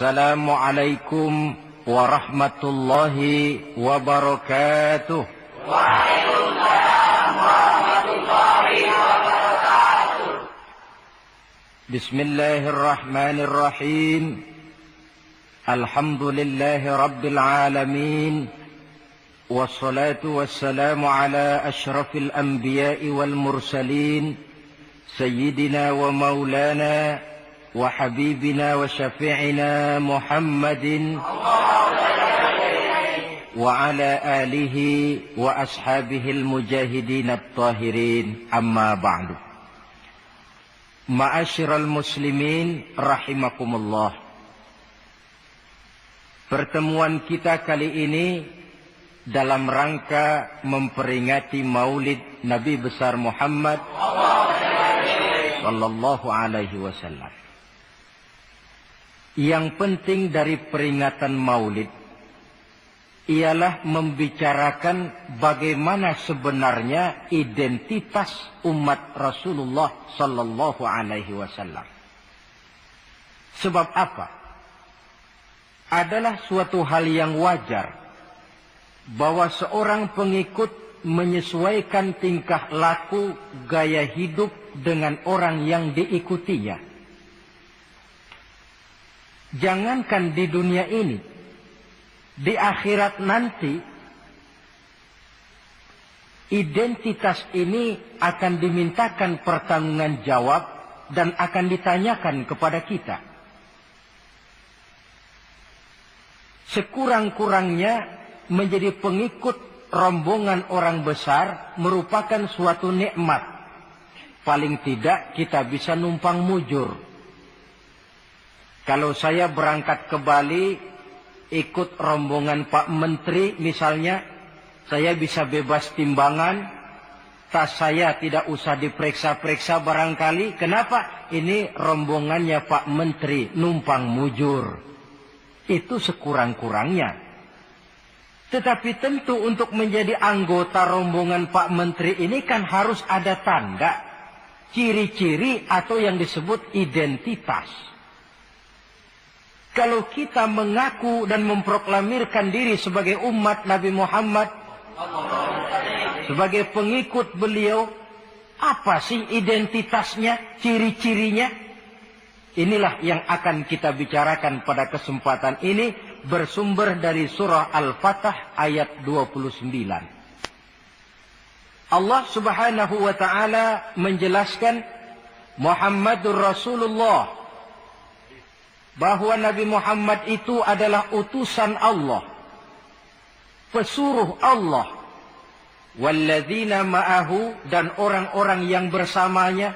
Assalamualaikum warahmatullahi wabarakatuh. Waalaikumsalam warahmatullahi wabarakatuh. Bismillahirrahmanirrahim. Alhamdulillahi rabbil alamin. Wassalatu wassalamu ala ashrafil anbiya'i wal mursalin. Sayyidina wa maulana wa habibina wa syafi'ina Muhammadin wa ala alihi wa ashabihil mujahidin at-tahirin, amma ba'du. Ma'asyiral muslimin rahimakumullah. Pertemuan kita kali ini dalam rangka memperingati Maulid Nabi besar Muhammad sallallahu alaihi wasallam. Yang penting dari peringatan Maulid ialah membicarakan bagaimana sebenarnya identitas umat Rasulullah sallallahu alaihi wasallam. Sebab apa? Adalah suatu hal yang wajar bahwa seorang pengikut menyesuaikan tingkah laku, gaya hidup dengan orang yang diikutinya. Jangankan di dunia ini, di akhirat nanti, identitas ini akan dimintakan pertanggungan jawab dan akan ditanyakan kepada kita. Sekurang-kurangnya menjadi pengikut rombongan orang besar merupakan suatu nikmat. Paling tidak kita bisa numpang mujur. Kalau saya berangkat ke Bali, ikut rombongan Pak Menteri misalnya, saya bisa bebas timbangan, tas saya tidak usah diperiksa-periksa barangkali. Kenapa? Ini rombongannya Pak Menteri, numpang mujur. Itu sekurang-kurangnya. Tetapi tentu untuk menjadi anggota rombongan Pak Menteri ini kan harus ada tanda, ciri-ciri atau yang disebut identitas. Kalau kita mengaku dan memproklamirkan diri sebagai umat Nabi Muhammad, sebagai pengikut beliau, apa sih identitasnya, ciri-cirinya? Inilah yang akan kita bicarakan pada kesempatan ini, bersumber dari surah Al-Fatah ayat 29. Allah subhanahu wa ta'ala menjelaskan Muhammadur Rasulullah, bahwa Nabi Muhammad itu adalah utusan Allah, pesuruh Allah. Walladzina ma'ahu, dan orang-orang yang bersamanya,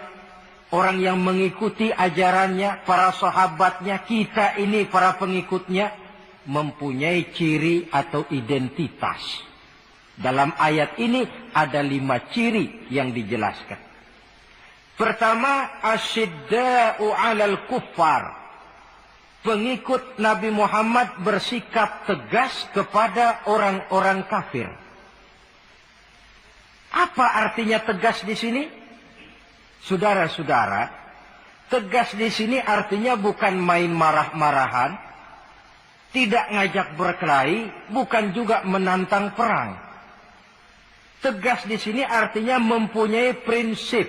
orang yang mengikuti ajarannya, para sahabatnya, kita ini para pengikutnya, mempunyai ciri atau identitas. Dalam ayat ini ada 5 ciri yang dijelaskan. Pertama, asyidda'u 'alal kuffar. Pengikut Nabi Muhammad bersikap tegas kepada orang-orang kafir. Apa artinya tegas di sini? Saudara-saudara, tegas di sini artinya bukan main marah-marahan, tidak ngajak berkelahi, bukan juga menantang perang. Tegas di sini artinya mempunyai prinsip,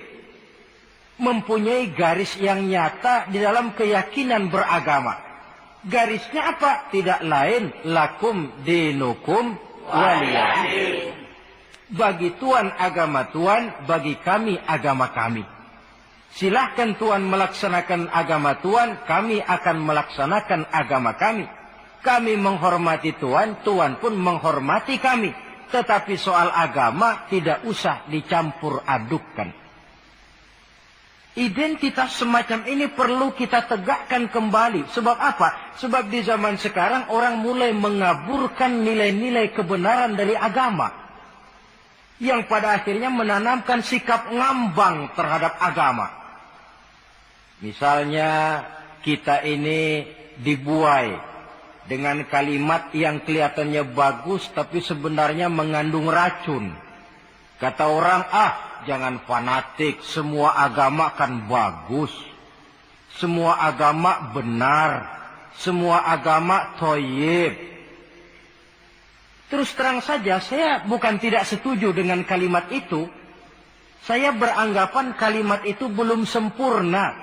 mempunyai garis yang nyata di dalam keyakinan beragama. Garisnya apa? Tidak lain, lakum dinukum waliyadin. Bagi Tuhan agama Tuhan, bagi kami agama kami. Silahkan Tuhan melaksanakan agama Tuhan, kami akan melaksanakan agama kami. Kami menghormati Tuhan, Tuhan pun menghormati kami. Tetapi soal agama tidak usah dicampur adukkan. Identitas semacam ini perlu kita tegakkan kembali. Sebab apa? Sebab di zaman sekarang orang mulai mengaburkan nilai-nilai kebenaran dari agama, yang pada akhirnya menanamkan sikap ngambang terhadap agama. Misalnya kita ini dibuai dengan kalimat yang kelihatannya bagus tapi sebenarnya mengandung racun. Kata orang, jangan fanatik, semua agama kan bagus. Semua agama benar. semua agama thayyib. Terus terang saja, saya bukan tidak setuju dengan kalimat itu. Saya beranggapan kalimat itu belum sempurna.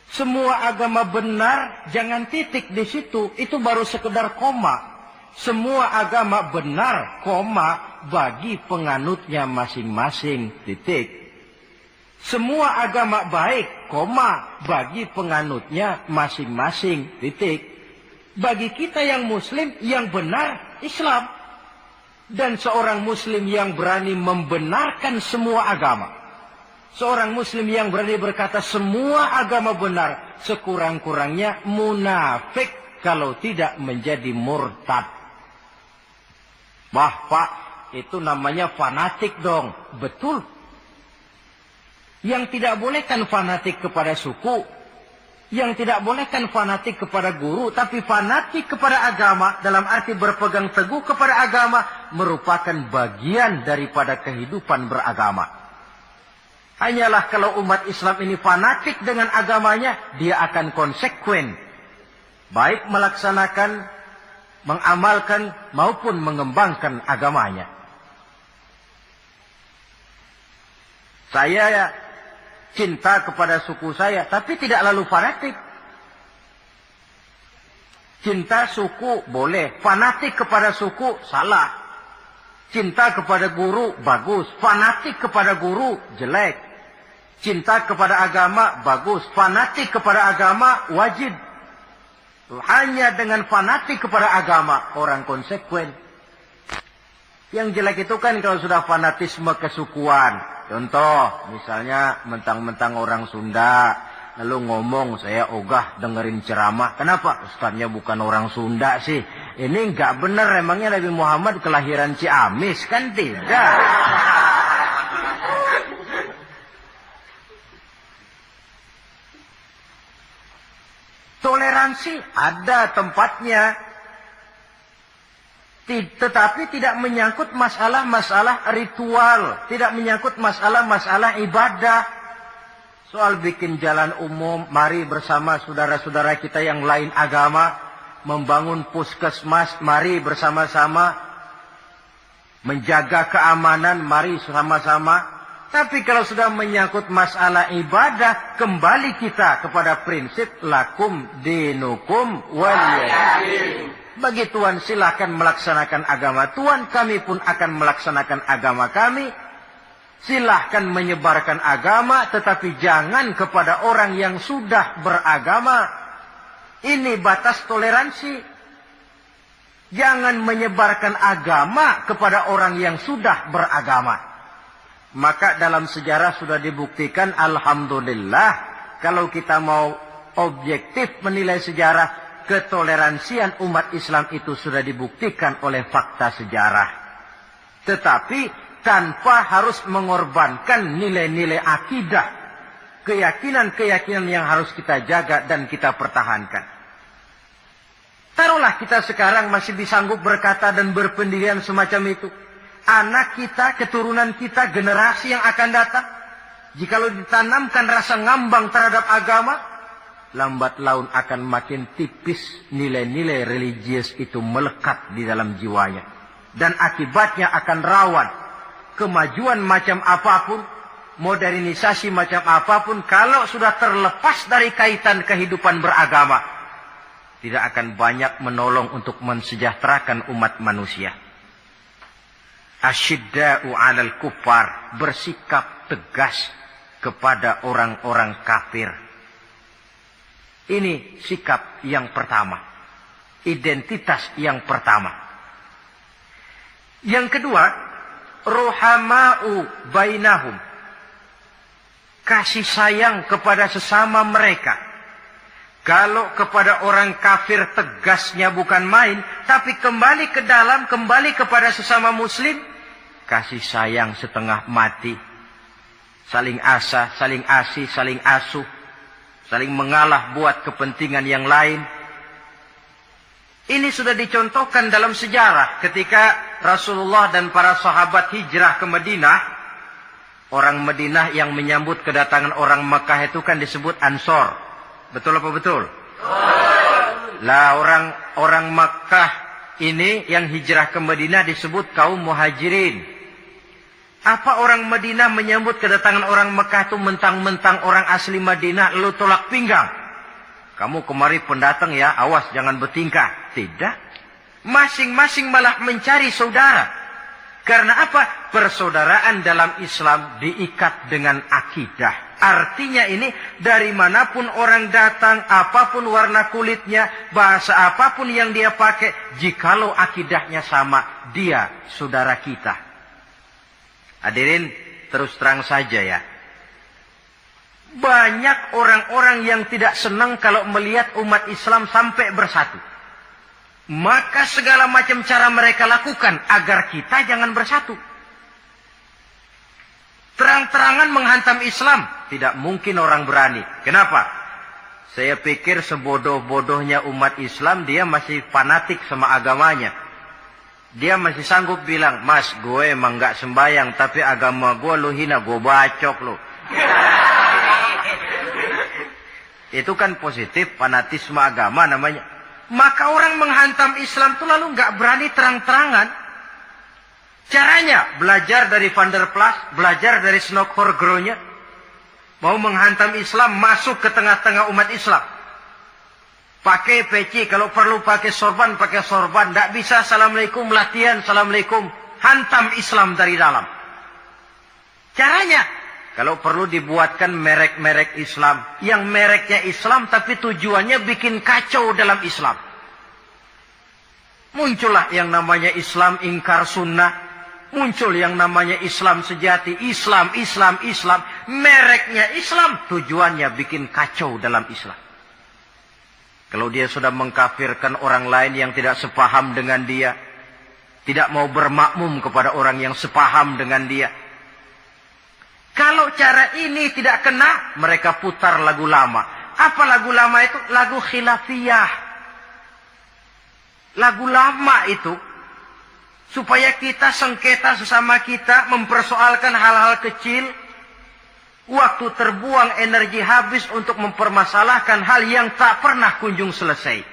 Semua agama benar, jangan titik di situ. Itu baru sekedar koma. Semua agama benar, koma, bagi penganutnya masing-masing, titik. Semua agama baik, koma, bagi penganutnya masing-masing, titik. Bagi kita yang muslim, yang benar, Islam. Dan seorang muslim yang berani membenarkan semua agama. Seorang muslim yang berani berkata semua agama benar, sekurang-kurangnya munafik kalau tidak menjadi murtad. Wah Pak, itu namanya fanatik dong. Betul. Yang tidak boleh kan fanatik kepada suku. Yang tidak boleh kan fanatik kepada guru. Tapi fanatik kepada agama, dalam arti berpegang teguh kepada agama, merupakan bagian daripada kehidupan beragama. Hanyalah kalau umat Islam ini fanatik dengan agamanya, dia akan konsekuen. Baik melaksanakan, mengamalkan, maupun mengembangkan agamanya. Saya cinta kepada suku saya, tapi tidak lalu fanatik. Cinta suku boleh, fanatik kepada suku salah. Cinta kepada guru bagus, fanatik kepada guru jelek. Cinta kepada agama bagus, fanatik kepada agama wajib. Hanya dengan fanatik kepada agama orang konsekuen. Yang jelek itu kan kalau sudah fanatisme kesukuan. Contoh, misalnya mentang-mentang orang Sunda, lalu ngomong saya ogah dengerin ceramah. Kenapa? Ustaznya bukan orang Sunda sih. Ini nggak benar, emangnya Nabi Muhammad kelahiran Ciamis? Kan tidak. Toleransi ada tempatnya. Tetapi tidak menyangkut masalah-masalah ritual. Tidak menyangkut masalah-masalah ibadah. Soal bikin jalan umum, mari bersama saudara-saudara kita yang lain agama. Membangun puskesmas, mari bersama-sama. Menjaga keamanan, mari sama-sama. Tapi kalau sudah menyangkut masalah ibadah, kembali kita kepada prinsip lakum dinukum waliyadin. Bagi Tuhan silakan melaksanakan agama Tuhan, kami pun akan melaksanakan agama kami. Silahkan menyebarkan agama, tetapi jangan kepada orang yang sudah beragama. Ini batas toleransi. Jangan menyebarkan agama kepada orang yang sudah beragama. Maka dalam sejarah sudah dibuktikan, alhamdulillah, kalau kita mau objektif menilai sejarah, ketoleransian umat Islam itu sudah dibuktikan oleh fakta sejarah. Tetapi tanpa harus mengorbankan nilai-nilai akidah, keyakinan-keyakinan yang harus kita jaga dan kita pertahankan. Taruhlah kita sekarang masih disanggup berkata dan berpendirian semacam itu. Anak kita, keturunan kita, generasi yang akan datang, jikalau ditanamkan rasa ngambang terhadap agama, lambat laun akan makin tipis nilai-nilai religius itu melekat di dalam jiwanya. Dan akibatnya akan rawan. Kemajuan macam apapun, modernisasi macam apapun, kalau sudah terlepas dari kaitan kehidupan beragama, tidak akan banyak menolong untuk mensejahterakan umat manusia. Asyidda'u 'alal kuffar, bersikap tegas kepada orang-orang kafir. Ini sikap yang pertama. Identitas yang pertama. Yang kedua, ruhama'u bainahum. Kasih sayang kepada sesama mereka. Kalau kepada orang kafir tegasnya bukan main, tapi kembali ke dalam, kembali kepada sesama muslim, kasih sayang setengah mati. Saling asa, saling asih, saling asuh, saling mengalah buat kepentingan yang lain. Ini sudah dicontohkan dalam sejarah ketika Rasulullah dan para sahabat hijrah ke Madinah. Orang Madinah yang menyambut kedatangan orang Mekah itu kan disebut Ansor. Betul apa betul? Lah orang Makkah ini yang hijrah ke Madinah disebut kaum muhajirin. Apa orang Madinah menyambut kedatangan orang Makkah itu mentang-mentang orang asli Madinah lalu tolak pinggang? Kamu kemari pendatang ya, awas jangan bertingkah. Tidak. Masing-masing malah mencari saudara. Karena apa? Persaudaraan dalam Islam diikat dengan akidah. Artinya ini dari manapun orang datang, apapun warna kulitnya, bahasa apapun yang dia pakai, jikalau akidahnya sama, dia saudara kita. Hadirin, terus terang saja ya. Banyak orang-orang yang tidak senang kalau melihat umat Islam sampai bersatu. Maka segala macam cara mereka lakukan agar kita jangan bersatu. Terang-terangan menghantam Islam. Tidak mungkin orang berani. Kenapa? Saya pikir sebodoh-bodohnya umat Islam, dia masih fanatik sama agamanya. Dia masih sanggup bilang, Mas, gue emang gak sembayang, tapi agama gue lu hina, gue bacok lu. Itu kan positif, fanatisme agama namanya. Maka orang menghantam Islam itu lalu nggak berani terang-terangan. Caranya belajar dari Van der Plas, belajar dari Snokhorgronya. Mau menghantam Islam, masuk ke tengah-tengah umat Islam. Pakai peci, kalau perlu pakai sorban, pakai sorban. Nggak bisa assalamualaikum, latihan assalamualaikum. Hantam Islam dari dalam. Caranya, kalau perlu dibuatkan merek-merek Islam. Yang mereknya Islam tapi tujuannya bikin kacau dalam Islam. Muncullah yang namanya Islam ingkar sunnah. Muncul yang namanya Islam sejati. Islam. Mereknya Islam. Tujuannya bikin kacau dalam Islam. Kalau dia sudah mengkafirkan orang lain yang tidak sepaham dengan dia. Tidak mau bermakmum kepada orang yang sepaham dengan dia. Kalau cara ini tidak kena, mereka putar lagu lama. Apa lagu lama itu? Lagu khilafiyah. Lagu lama itu, supaya kita sengketa sesama kita, mempersoalkan hal-hal kecil, waktu terbuang, energi habis untuk mempermasalahkan hal yang tak pernah kunjung selesai.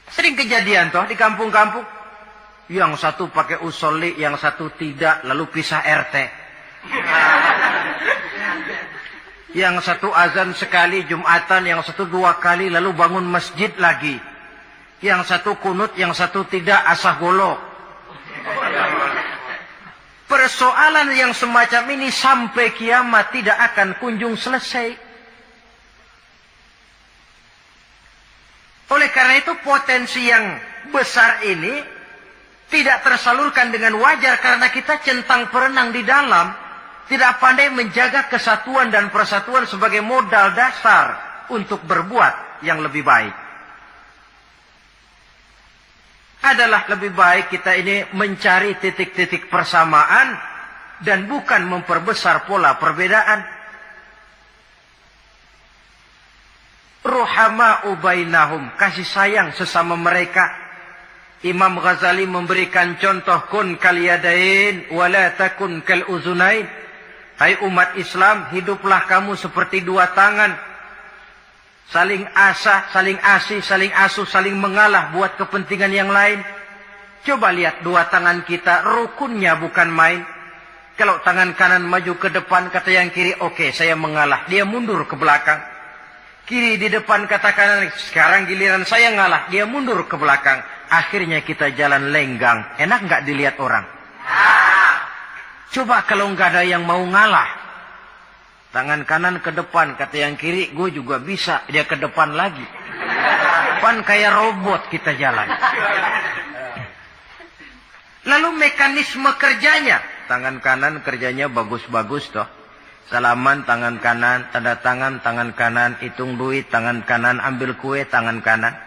Sering kejadian toh di kampung-kampung. Yang satu pakai usolli, yang satu tidak, lalu pisah RT. Yang satu azan sekali Jumatan, yang satu 2 kali, lalu bangun masjid lagi. Yang satu kunut, yang satu tidak, asah golok. Persoalan yang semacam ini sampai kiamat tidak akan kunjung selesai. Oleh karena itu potensi yang besar ini tidak tersalurkan dengan wajar karena kita centang perenang di dalam. Tidak pandai menjaga kesatuan dan persatuan sebagai modal dasar untuk berbuat yang lebih baik. Adalah lebih baik kita ini mencari titik-titik persamaan dan bukan memperbesar pola perbedaan. Ruhama'u bainahum, kasih sayang sesama mereka. Imam Ghazali memberikan contoh kun kal yadain wala takun kal uzunain. Hai umat Islam, hiduplah kamu seperti 2 tangan. Saling asah, saling asih, saling asuh, saling mengalah buat kepentingan yang lain. Coba lihat 2 tangan kita, rukunnya bukan main. Kalau tangan kanan maju ke depan, kata yang kiri, oke, saya mengalah. Dia mundur ke belakang. Kiri di depan, kata kanan, sekarang giliran saya ngalah. Dia mundur ke belakang. Akhirnya kita jalan lenggang. Enak nggak dilihat orang? Coba kalau nggak ada yang mau ngalah. Tangan kanan ke depan, kata yang kiri, gue juga bisa. Dia ke depan lagi. Pan kayak robot kita jalan. Lalu mekanisme kerjanya. Tangan kanan kerjanya bagus-bagus toh. Salaman tangan kanan, tanda tangan tangan kanan, hitung duit tangan kanan, ambil kue tangan kanan.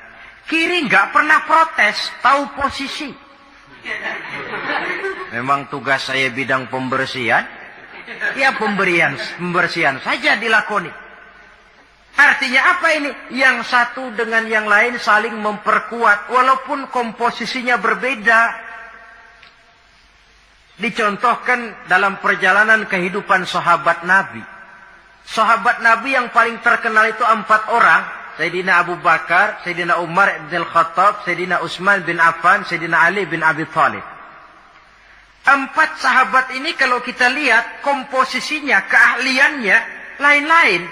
Kiri nggak pernah protes, tahu posisi. Memang tugas saya bidang pembersihan. Ya pembersihan saja dilakoni. Artinya apa ini? Yang satu dengan yang lain saling memperkuat. Walaupun komposisinya berbeda. Dicontohkan dalam perjalanan kehidupan sahabat Nabi. Sahabat Nabi yang paling terkenal itu 4 orang. Sayyidina Abu Bakar, Sayyidina Umar bin Khattab, Sayyidina Utsman bin Affan, Sayyidina Ali bin Abi Thalib. 4 sahabat ini kalau kita lihat komposisinya, keahliannya lain-lain.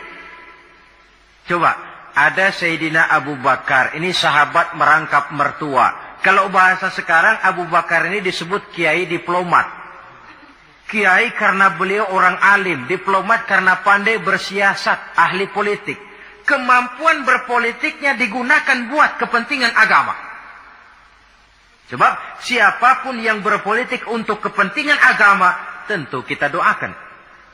Coba, ada Sayyidina Abu Bakar, ini sahabat merangkap mertua. Kalau bahasa sekarang Abu Bakar ini disebut kiai diplomat. Kiai karena beliau orang alim, diplomat karena pandai bersiasat, ahli politik. Kemampuan berpolitiknya digunakan buat kepentingan agama. Sebab siapapun yang berpolitik untuk kepentingan agama, tentu kita doakan.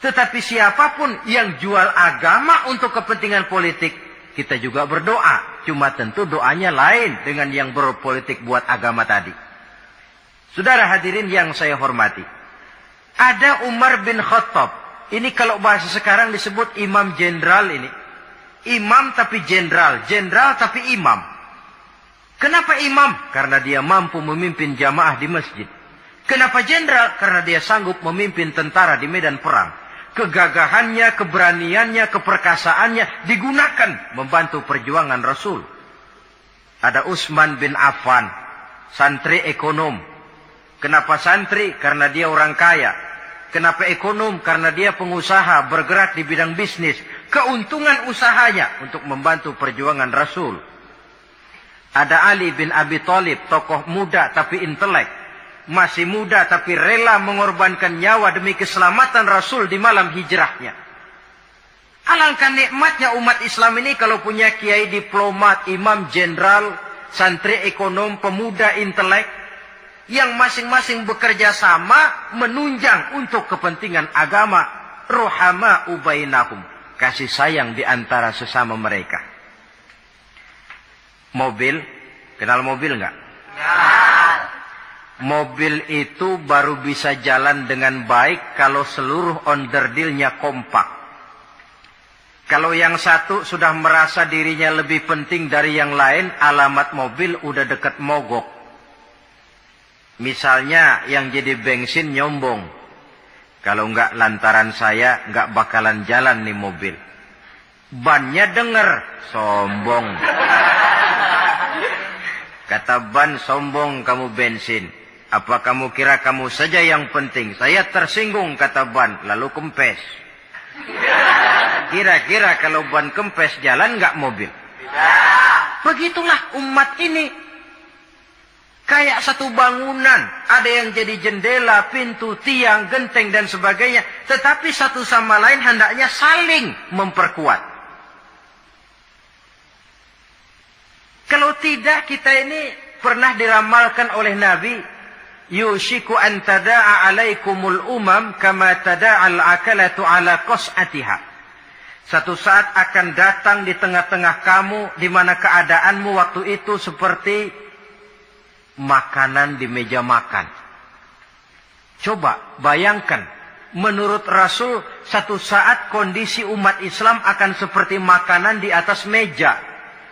Tetapi siapapun yang jual agama untuk kepentingan politik, kita juga berdoa. Cuma tentu doanya lain dengan yang berpolitik buat agama tadi. Saudara hadirin yang saya hormati. Ada Umar bin Khattab. Ini kalau bahasa sekarang disebut imam jenderal ini. Imam tapi jenderal, jenderal tapi imam. Kenapa imam? Karena dia mampu memimpin jamaah di masjid. Kenapa jenderal? Karena dia sanggup memimpin tentara di medan perang. Kegagahannya, keberaniannya, keperkasaannya digunakan membantu perjuangan Rasul. Ada Utsman bin Affan, santri ekonom. Kenapa santri? Karena dia orang kaya. Kenapa ekonom? Karena dia pengusaha bergerak di bidang bisnis. Keuntungan usahanya untuk membantu perjuangan Rasul. Ada Ali bin Abi Thalib, tokoh muda tapi intelek. Masih muda tapi rela mengorbankan nyawa demi keselamatan Rasul di malam hijrahnya. Alangkah nikmatnya umat Islam ini kalau punya kiai diplomat, imam jenderal, santri ekonom, pemuda intelek. Yang masing-masing bekerja sama menunjang untuk kepentingan agama. Ruhama ubainahum. Kasih sayang di antara sesama mereka. Mobil, kenal mobil enggak? Mobil itu baru bisa jalan dengan baik kalau seluruh onderdilnya kompak. Kalau yang satu sudah merasa dirinya lebih penting dari yang lain, alamat mobil udah dekat mogok. Misalnya yang jadi bensin nyombong. Kalau enggak lantaran saya, enggak bakalan jalan nih mobil. Bannya denger, sombong. Kata ban, sombong kamu bensin. Apa kamu kira kamu saja yang penting? Saya tersinggung, kata ban, lalu kempes. Kira-kira kalau ban kempes jalan enggak mobil? Begitulah umat ini. Kayak satu bangunan. Ada yang jadi jendela, pintu, tiang, genteng dan sebagainya. Tetapi satu sama lain hendaknya saling memperkuat. Kalau tidak, kita ini pernah diramalkan oleh Nabi. Yushiku an tada'a alaikumul umam kama tada'al akalatu ala qas'atiha. Satu saat akan datang di tengah-tengah kamu, di mana keadaanmu waktu itu seperti makanan di meja makan. Coba bayangkan, menurut Rasul, satu saat kondisi umat Islam akan seperti makanan di atas meja.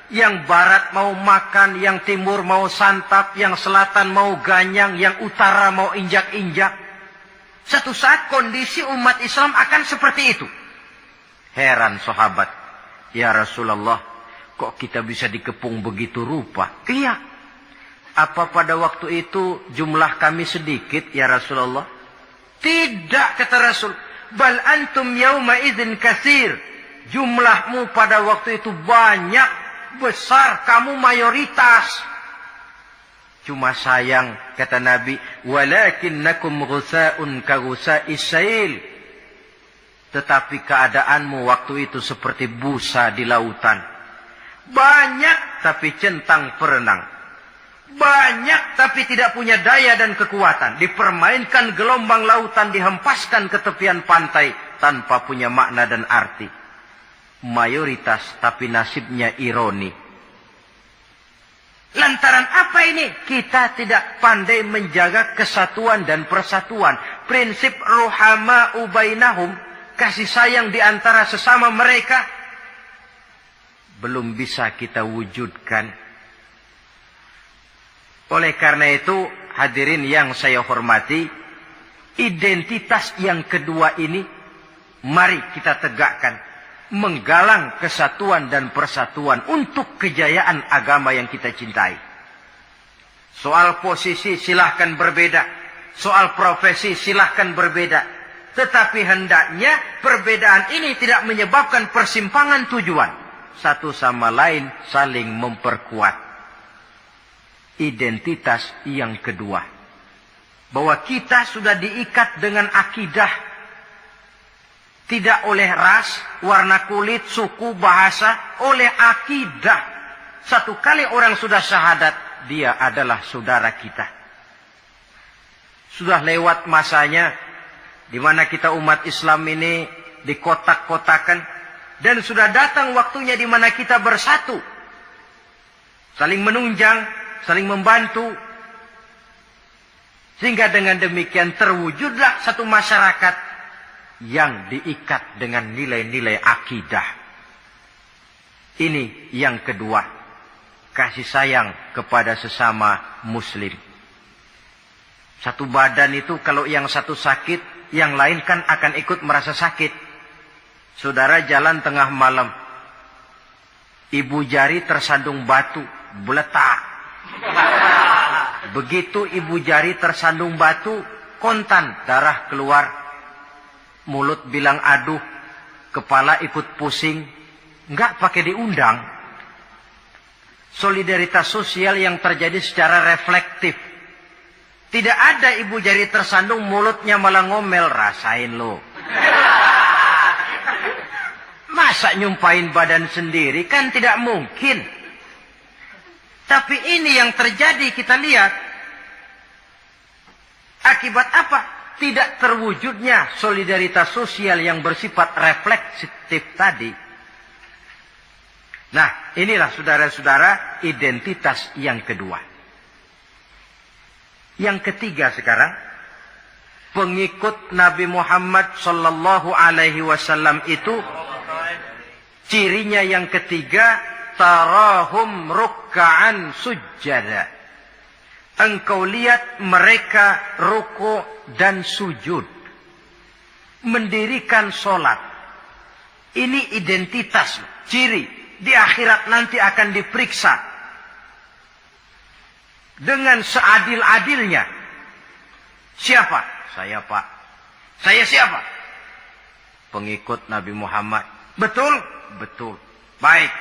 Yang barat mau makan, yang timur mau santap, yang selatan mau ganyang, yang utara mau injak-injak. Satu saat kondisi umat Islam akan seperti itu. Heran sahabat, ya Rasulullah, kok kita bisa dikepung begitu rupa? Iya. Apa pada waktu itu jumlah kami sedikit ya Rasulullah? Tidak, kata Rasul. Bal antum yauma idzin katsir. Jumlahmu pada waktu itu banyak, besar, kamu mayoritas. Cuma sayang, kata Nabi, walakinnakum ghusaa'un ka ghusaa'is sail. Tetapi keadaanmu waktu itu seperti busa di lautan. Banyak tapi centang perenang. Banyak tapi tidak punya daya dan kekuatan. Dipermainkan gelombang lautan, dihempaskan ke tepian pantai tanpa punya makna dan arti. Mayoritas tapi nasibnya ironi. Lantaran apa ini? Kita tidak pandai menjaga kesatuan dan persatuan. Prinsip ruhama ubainahum, kasih sayang di antara sesama mereka, belum bisa kita wujudkan. Oleh karena itu, hadirin yang saya hormati, identitas yang kedua ini, mari kita tegakkan. menggalang kesatuan dan persatuan untuk kejayaan agama yang kita cintai. Soal posisi silahkan berbeda, soal profesi silahkan berbeda, tetapi hendaknya perbedaan ini tidak menyebabkan persimpangan tujuan. Satu sama lain saling memperkuat. Identitas yang kedua, bahwa kita sudah diikat dengan akidah, tidak oleh ras, warna kulit, suku, bahasa, oleh akidah. Satu kali orang sudah syahadat, dia adalah saudara kita. Sudah lewat masanya di mana kita umat Islam ini dikotak-kotakan, dan sudah datang waktunya di mana kita bersatu, saling menunjang, saling membantu, sehingga dengan demikian terwujudlah satu masyarakat yang diikat dengan nilai-nilai akidah. Ini yang kedua, kasih sayang kepada sesama muslim. Satu badan itu kalau yang satu sakit, yang lain kan akan ikut merasa sakit. Saudara jalan tengah malam, ibu jari tersandung batu, beletak. Begitu ibu jari tersandung batu, kontan, darah keluar. Mulut bilang aduh, kepala ikut pusing, enggak pakai diundang. Solidaritas sosial yang terjadi secara reflektif. Tidak ada ibu jari tersandung, mulutnya malah ngomel, rasain lo. Masa nyumpain badan sendiri, kan tidak mungkin. Tapi ini yang terjadi, kita lihat. Akibat apa? Tidak terwujudnya solidaritas sosial yang bersifat refleksif tadi. Nah, inilah saudara-saudara identitas yang kedua. Yang ketiga sekarang, pengikut Nabi Muhammad sallallahu alaihi wasallam itu cirinya yang ketiga, tarahum rukka'an sujjada. Engkau lihat mereka ruku dan sujud, mendirikan solat. Ini identitas, ciri. Di akhirat nanti akan diperiksa dengan seadil-adilnya. Siapa? Saya, Pak. Saya siapa? Pengikut Nabi Muhammad. Betul? Betul. Baik.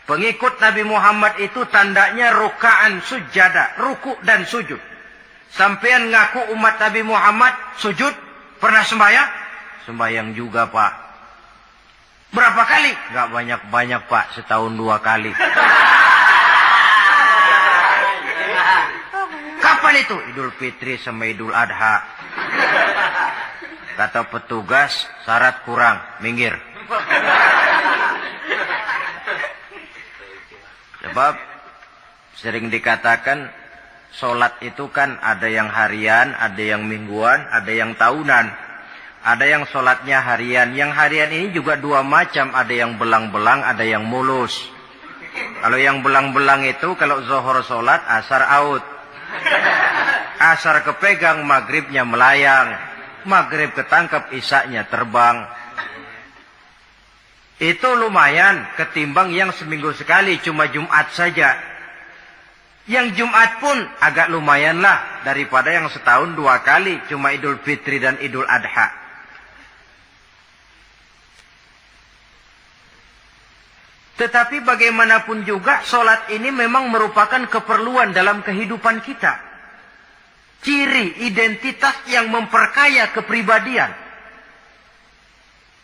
Pengikut Nabi Muhammad itu tandanya rukaan sujada, ruku dan sujud. Sampean ngaku umat Nabi Muhammad, sujud, pernah sembahyang? Sembahyang juga, Pak. Berapa kali? Gak banyak-banyak, Pak, setahun 2 kali. Kapan itu? Idul Fitri sama Idul Adha. Kata petugas, syarat kurang, minggir. Sebab sering dikatakan sholat itu kan ada yang harian, ada yang mingguan, ada yang tahunan. Ada yang sholatnya harian. Yang harian ini juga 2 macam. Ada yang belang-belang, ada yang mulus. Kalau yang belang-belang itu kalau zuhur sholat, asar out. Asar kepegang, maghribnya melayang. Maghrib ketangkap, isaknya terbang. Itu lumayan ketimbang yang seminggu sekali cuma Jumat saja. Yang Jumat pun agak lumayan lah daripada yang setahun 2 kali cuma Idul Fitri dan Idul Adha. Tetapi bagaimanapun juga sholat ini memang merupakan keperluan dalam kehidupan kita. Ciri identitas yang memperkaya kepribadian.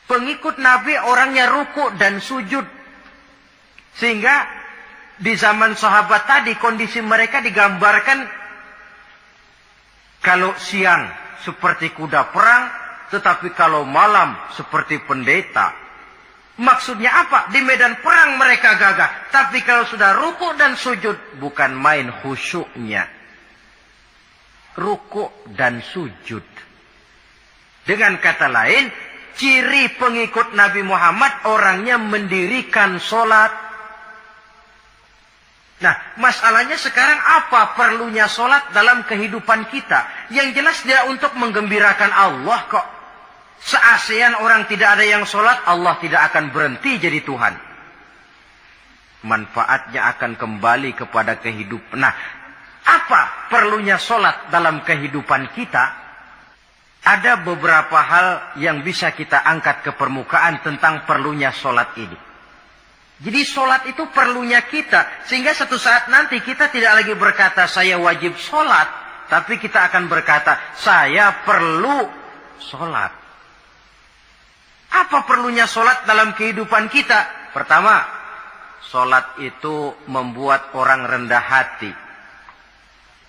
Pengikut Nabi orangnya ruku dan sujud. Sehingga di zaman sahabat tadi kondisi mereka digambarkan kalau siang seperti kuda perang, tetapi kalau malam seperti pendeta. Maksudnya apa? Di medan perang mereka gagah, tapi kalau sudah ruku dan sujud bukan main khusyuknya. Ruku dan sujud. Dengan kata lain, ciri pengikut Nabi Muhammad orangnya mendirikan sholat. Nah, masalahnya sekarang apa perlunya sholat dalam kehidupan kita? Yang jelas dia untuk menggembirakan Allah kok. Se-ASEAN orang tidak ada yang sholat, Allah tidak akan berhenti jadi Tuhan. Manfaatnya akan kembali kepada kehidupan. Nah, apa perlunya sholat dalam kehidupan kita? Ada beberapa hal yang bisa kita angkat ke permukaan tentang perlunya sholat ini. Jadi sholat itu perlunya kita. Sehingga suatu saat nanti kita tidak lagi berkata saya wajib sholat. Tapi kita akan berkata saya perlu sholat. Apa perlunya sholat dalam kehidupan kita? Pertama, sholat itu membuat orang rendah hati.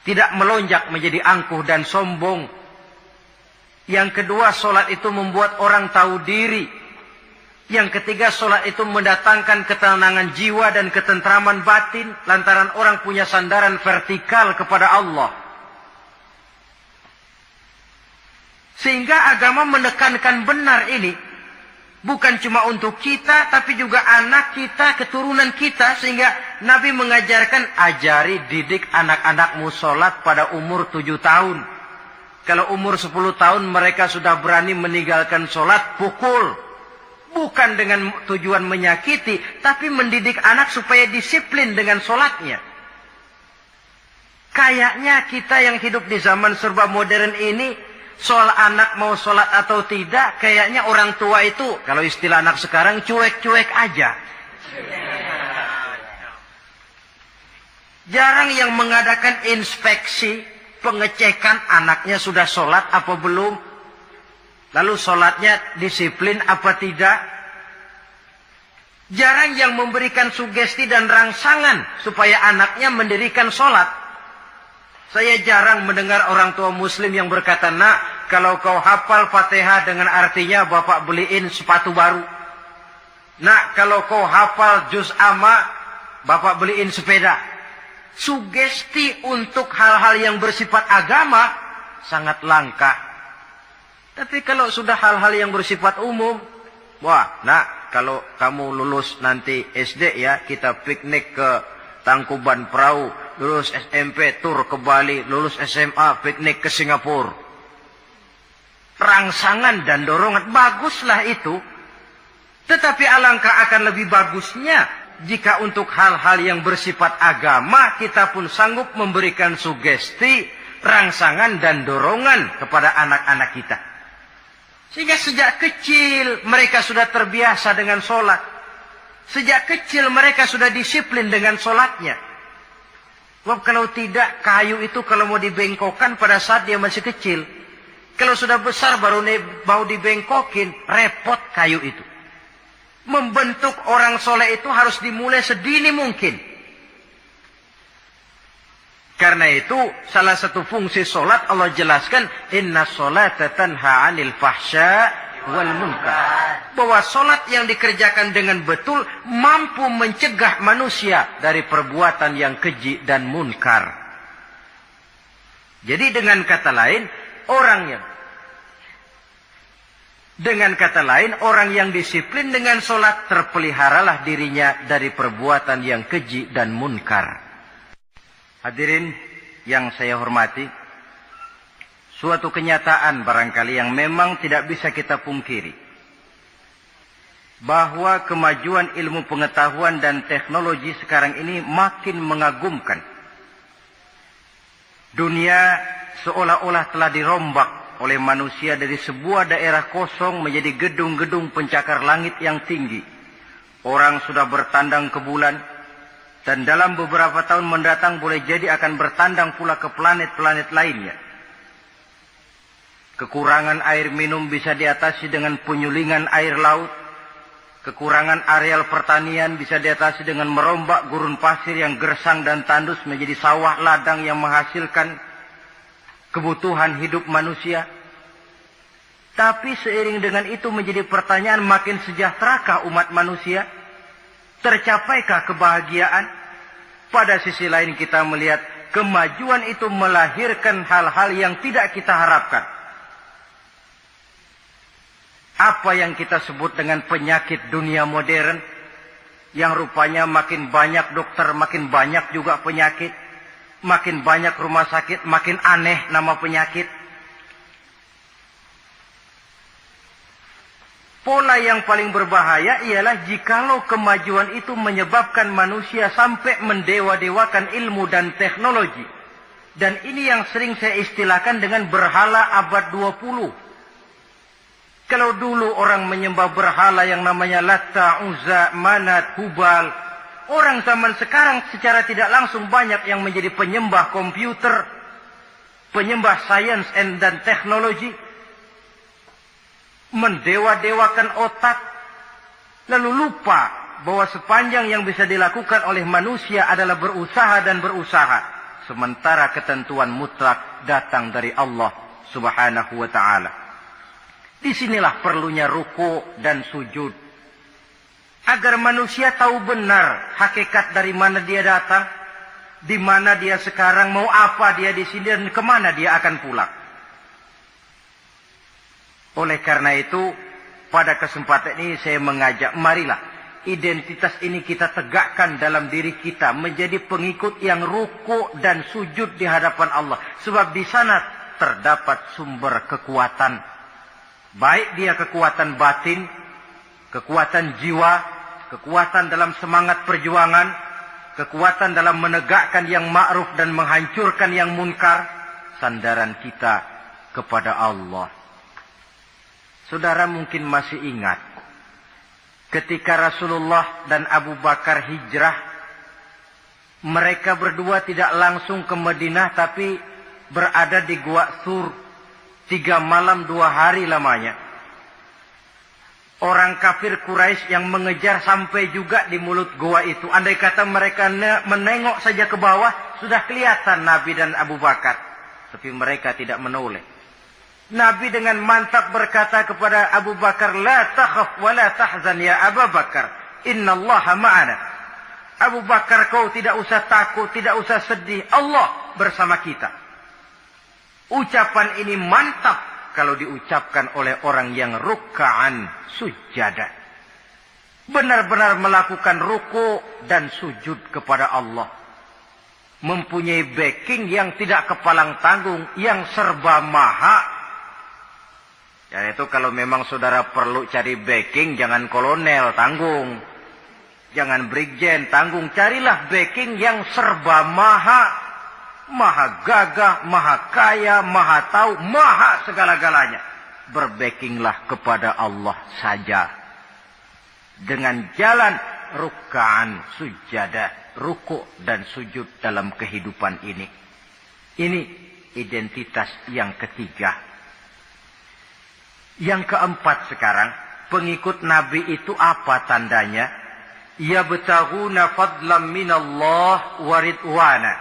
Tidak melonjak menjadi angkuh dan sombong. Yang kedua, sholat itu membuat orang tahu diri. Yang ketiga, sholat itu mendatangkan ketenangan jiwa dan ketentraman batin. Lantaran orang punya sandaran vertikal kepada Allah. Sehingga agama menekankan benar ini. Bukan cuma untuk kita, tapi juga anak kita, keturunan kita. Sehingga Nabi mengajarkan, ajari, didik anak-anakmu sholat pada umur 7 tahun. Kalau umur 10 tahun mereka sudah berani meninggalkan sholat, pukul. Bukan dengan tujuan menyakiti, tapi mendidik anak supaya disiplin dengan sholatnya. Kayaknya kita yang hidup di zaman serba modern ini, soal anak mau sholat atau tidak, kayaknya orang tua itu, kalau istilah anak sekarang, cuek-cuek aja. Jarang yang mengadakan inspeksi, pengecekan anaknya sudah sholat apa belum. Lalu sholatnya disiplin apa tidak. Jarang yang memberikan sugesti dan rangsangan supaya anaknya mendirikan sholat. Saya jarang mendengar orang tua muslim yang berkata, nak, kalau kau hafal Fatihah dengan artinya bapak beliin sepatu baru. Nak, kalau kau hafal juz amma, bapak beliin sepeda. Sugesti untuk hal-hal yang bersifat agama sangat langka. Tapi kalau sudah hal-hal yang bersifat umum, wah, nak, kalau kamu lulus nanti SD ya, kita piknik ke Tangkuban Perahu, lulus SMP tur ke Bali, lulus SMA piknik ke Singapura. Rangsangan dan dorongan, baguslah itu. Tetapi alangkah akan lebih bagusnya jika untuk hal-hal yang bersifat agama kita pun sanggup memberikan sugesti, rangsangan dan dorongan kepada anak-anak kita. Sehingga sejak kecil mereka sudah terbiasa dengan sholat. Sejak kecil mereka sudah disiplin dengan sholatnya. Sebab kalau tidak, kayu itu kalau mau dibengkokkan pada saat dia masih kecil. Kalau sudah besar baru mau dibengkokin, repot kayu itu. Membentuk orang soleh itu harus dimulai sedini mungkin. Karena itu salah satu fungsi solat Allah jelaskan, inna sholata tanha 'anil fahsya wal munkar. Bahwa solat yang dikerjakan dengan betul mampu mencegah manusia dari perbuatan yang keji dan munkar. Jadi dengan kata lain, orang yang disiplin dengan sholat, terpeliharalah dirinya dari perbuatan yang keji dan munkar. Hadirin yang saya hormati, suatu kenyataan barangkali yang memang tidak bisa kita pungkiri, bahwa kemajuan ilmu pengetahuan dan teknologi sekarang ini makin mengagumkan. Dunia seolah-olah telah dirombak oleh manusia dari sebuah daerah kosong menjadi gedung-gedung pencakar langit yang tinggi. Orang sudah bertandang ke bulan, dan dalam beberapa tahun mendatang boleh jadi akan bertandang pula ke planet-planet lainnya. Kekurangan air minum bisa diatasi dengan penyulingan air laut. Kekurangan areal pertanian bisa diatasi dengan merombak gurun pasir yang gersang dan tandus menjadi sawah ladang yang menghasilkan kebutuhan hidup manusia. Tapi seiring dengan itu menjadi pertanyaan, makin sejahterakah umat manusia? Tercapaikah kebahagiaan? Pada sisi lain kita melihat kemajuan itu melahirkan hal-hal yang tidak kita harapkan. Apa yang kita sebut dengan penyakit dunia modern, yang rupanya makin banyak dokter, makin banyak juga penyakit. Makin banyak rumah sakit, makin aneh nama penyakit. Pola yang paling berbahaya ialah jikalau kemajuan itu menyebabkan manusia sampai mendewa-dewakan ilmu dan teknologi. Dan ini yang sering saya istilahkan dengan berhala abad 20. Kalau dulu orang menyembah berhala yang namanya Latta, Uzza, Manat, Hubal, orang zaman sekarang secara tidak langsung banyak yang menjadi penyembah komputer, penyembah sains dan teknologi, mendewa-dewakan otak, lalu lupa bahwa sepanjang yang bisa dilakukan oleh manusia adalah berusaha dan berusaha, sementara ketentuan mutlak datang dari Allah Subhanahu wa ta'ala. Disinilah perlunya ruku dan sujud, agar manusia tahu benar hakikat dari mana dia datang, di mana dia sekarang, mau apa dia di sini, dan kemana dia akan pulang. Oleh karena itu, pada kesempatan ini saya mengajak, marilah identitas ini kita tegakkan dalam diri kita, menjadi pengikut yang ruku dan sujud di hadapan Allah. Sebab di sana terdapat sumber kekuatan. Baik dia kekuatan batin, kekuatan jiwa, kekuatan dalam semangat perjuangan, kekuatan dalam menegakkan yang ma'ruf dan menghancurkan yang munkar. Sandaran kita kepada Allah. Saudara mungkin masih ingat ketika Rasulullah dan Abu Bakar hijrah, mereka berdua tidak langsung ke Madinah tapi berada di Gua Thur 3 malam 2 hari lamanya. Orang kafir Quraisy yang mengejar sampai juga di mulut gua itu. Andai kata mereka menengok saja ke bawah, sudah kelihatan Nabi dan Abu Bakar. Tapi mereka tidak menoleh. Nabi dengan mantap berkata kepada Abu Bakar, "La takhaf wa la tahzan ya Abu Bakar, innallaha ma'ana." Abu Bakar, kau tidak usah takut, tidak usah sedih, Allah bersama kita. Ucapan ini mantap kalau diucapkan oleh orang yang ruk'an sujada. Benar-benar melakukan ruku dan sujud kepada Allah. Mempunyai backing yang tidak kepalang tanggung, yang serba maha. Ya itu kalau memang saudara perlu cari backing, jangan kolonel, tanggung. Jangan brigjen, tanggung. Carilah backing yang serba maha. Maha gagah, maha kaya, maha tahu, maha segala-galanya. Berbackinglah kepada Allah saja. Dengan jalan ruk'an sujada, ruku dan sujud dalam kehidupan ini. Ini identitas yang ketiga. Yang keempat sekarang, pengikut Nabi itu apa tandanya? Yabtaghuna fadlan minallah wa ridwana.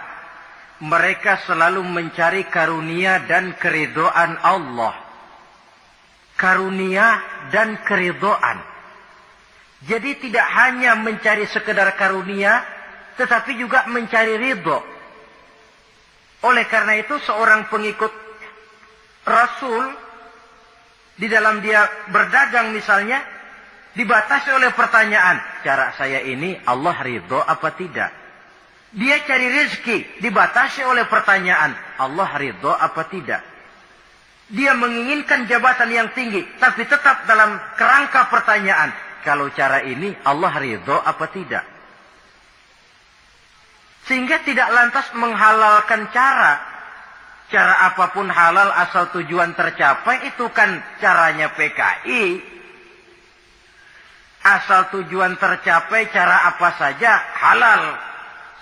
Mereka selalu mencari karunia dan keridhaan Allah. Karunia dan keridhaan. Jadi tidak hanya mencari sekedar karunia, tetapi juga mencari ridho. Oleh karena itu seorang pengikut Rasul, di dalam dia berdagang misalnya, dibatasi oleh pertanyaan, cara saya ini Allah ridho apa tidak? Dia cari rezeki, dibatasi oleh pertanyaan, Allah ridho apa tidak? Dia menginginkan jabatan yang tinggi, tapi tetap dalam kerangka pertanyaan, kalau cara ini Allah ridho apa tidak? Sehingga tidak lantas menghalalkan cara apapun halal asal tujuan tercapai, itu kan caranya PKI. Asal tujuan tercapai cara apa saja halal.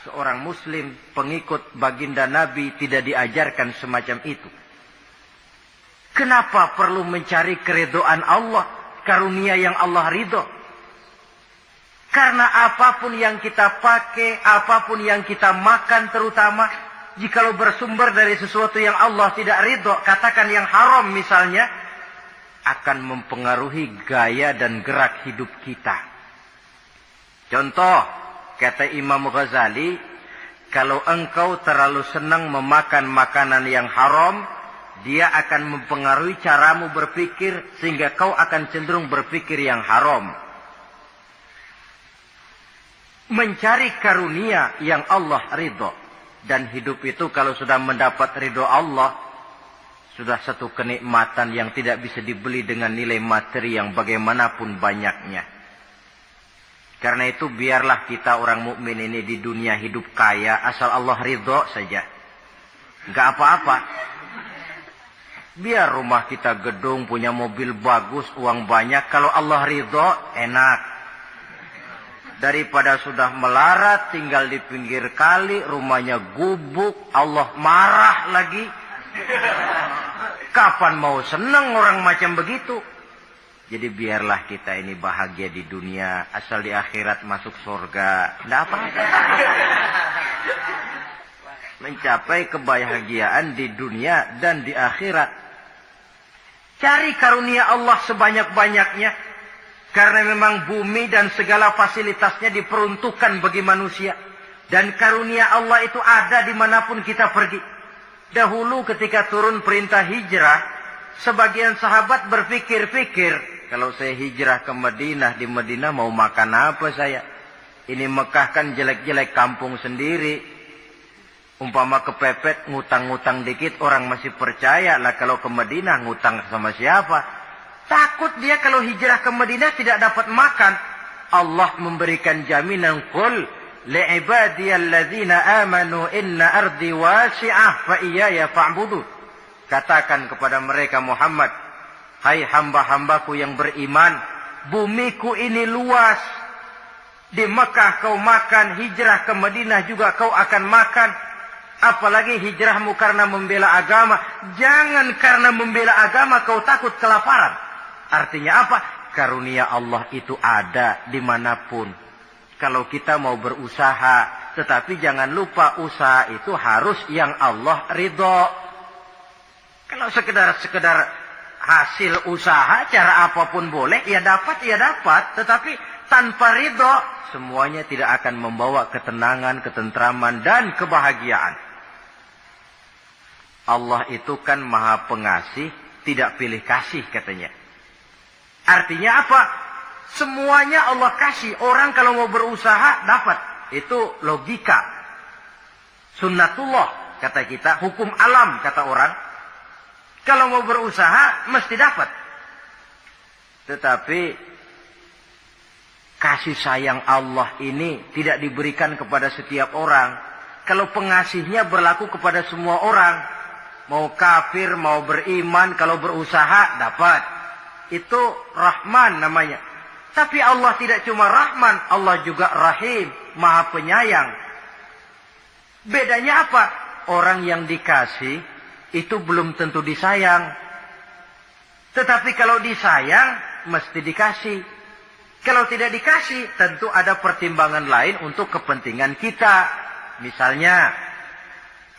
Seorang muslim pengikut baginda Nabi tidak diajarkan semacam itu. Kenapa perlu mencari keridhaan Allah, karunia yang Allah ridho? Karena apapun yang kita pakai, apapun yang kita makan terutama, jikalau bersumber dari sesuatu yang Allah tidak ridho, katakan yang haram misalnya, akan mempengaruhi gaya dan gerak hidup kita. Contoh, kata Imam Ghazali, kalau engkau terlalu senang memakan makanan yang haram, dia akan mempengaruhi caramu berpikir, sehingga kau akan cenderung berpikir yang haram. Mencari karunia yang Allah ridho. Dan hidup itu kalau sudah mendapat ridho Allah, Sudah satu kenikmatan yang tidak bisa dibeli dengan nilai materi yang bagaimanapun banyaknya. Karena itu biarlah kita orang mukmin ini di dunia hidup kaya asal Allah ridho saja. Enggak apa-apa. Biar rumah kita gedung, punya mobil bagus, uang banyak. Kalau Allah ridho, enak. Daripada sudah melarat, tinggal di pinggir kali, rumahnya gubuk, Allah marah lagi. Kapan mau senang orang macam begitu? Jadi biarlah kita ini bahagia di dunia, asal di akhirat masuk surga. Tidak apa-apa. Mencapai kebahagiaan di dunia dan di akhirat. Cari karunia Allah sebanyak-banyaknya. Karena memang bumi dan segala fasilitasnya diperuntukkan bagi manusia. Dan karunia Allah itu ada dimanapun kita pergi. Dahulu ketika turun perintah hijrah, sebagian sahabat berpikir-pikir, kalau saya hijrah ke Madinah, di Madinah mau makan apa saya? Ini Mekah kan jelek-jelek kampung sendiri. Umpama kepepet, ngutang-ngutang dikit, orang masih percaya lah. Kalau ke Madinah, ngutang sama siapa? Takut dia kalau hijrah ke Madinah tidak dapat makan. Allah memberikan jaminan, qul li'ibadiyalladzina amanu inna ardi wasi'ah fa iyaya fa'budu. Katakan kepada mereka Muhammad, hai hamba-hambaku yang beriman, bumiku ini luas. Di Mekah kau makan, hijrah ke Madinah juga kau akan makan. Apalagi hijrahmu karena membela agama. Jangan karena membela agama kau takut kelaparan. Artinya apa? Karunia Allah itu ada dimanapun. Kalau kita mau berusaha, tetapi jangan lupa usaha itu harus yang Allah ridho. Kalau sekedar hasil usaha, cara apapun boleh, ya dapat. Tetapi tanpa ridho, semuanya tidak akan membawa ketenangan, ketentraman, dan kebahagiaan. Allah itu kan maha pengasih, tidak pilih kasih katanya. Artinya apa? Semuanya Allah kasih. Orang kalau mau berusaha, dapat. Itu logika. Sunnatullah, kata kita. Hukum alam, kata orang. Kalau mau berusaha, mesti dapat. Tetapi, kasih sayang Allah ini tidak diberikan kepada setiap orang. Kalau pengasihnya berlaku kepada semua orang. Mau kafir, mau beriman, kalau berusaha, dapat. Itu Rahman namanya. Tapi Allah tidak cuma Rahman, Allah juga Rahim, Maha Penyayang. Bedanya apa? Orang yang dikasih itu belum tentu disayang. Tetapi kalau disayang, mesti dikasih. Kalau tidak dikasih, tentu ada pertimbangan lain untuk kepentingan kita. Misalnya,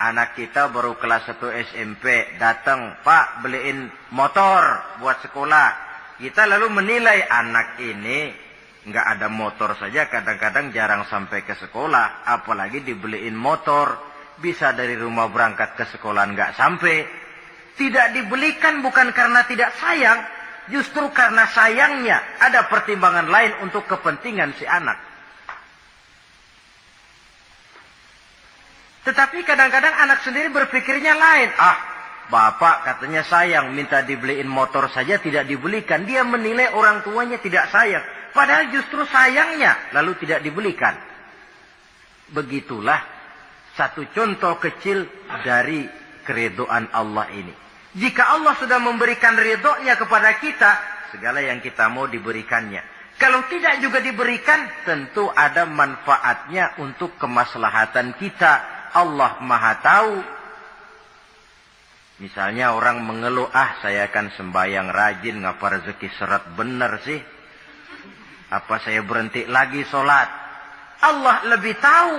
anak kita baru kelas 1 SMP, datang, Pak beliin motor buat sekolah. Kita lalu menilai anak ini nggak ada motor saja, kadang-kadang jarang sampai ke sekolah, apalagi dibeliin motor, bisa dari rumah berangkat ke sekolah nggak sampai. Tidak dibelikan bukan karena tidak sayang, justru karena sayangnya ada pertimbangan lain untuk kepentingan si anak. Tetapi kadang-kadang anak sendiri berpikirnya lain. Bapak katanya sayang, minta dibeliin motor saja tidak dibelikan. Dia menilai orang tuanya tidak sayang. Padahal justru sayangnya lalu tidak dibelikan. Begitulah satu contoh kecil dari keridhaan Allah ini. Jika Allah sudah memberikan ridhonya kepada kita, segala yang kita mau diberikannya. Kalau tidak juga diberikan, tentu ada manfaatnya untuk kemaslahatan kita. Allah Maha Tahu. Misalnya orang mengeluh, saya kan sembahyang rajin, ngapa rezeki seret bener sih? Apa saya berhenti lagi sholat? Allah lebih tahu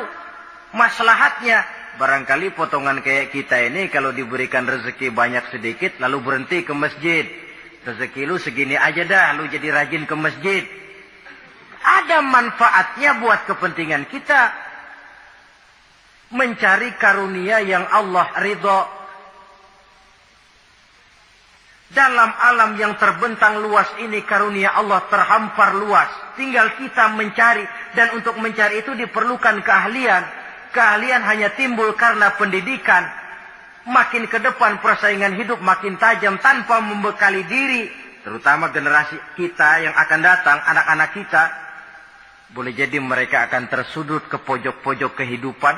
maslahatnya. Barangkali potongan kayak kita ini kalau diberikan rezeki banyak sedikit, lalu berhenti ke masjid. Rezeki lu segini aja dah, lu jadi rajin ke masjid. Ada manfaatnya buat kepentingan kita. Mencari karunia yang Allah ridho. Dalam alam yang terbentang luas ini, karunia Allah terhampar luas. Tinggal kita mencari. Dan untuk mencari itu diperlukan keahlian. Keahlian hanya timbul karena pendidikan. makin ke depan persaingan hidup makin tajam tanpa membekali diri, terutama generasi kita yang akan datang, anak-anak kita, boleh jadi mereka akan tersudut ke pojok-pojok kehidupan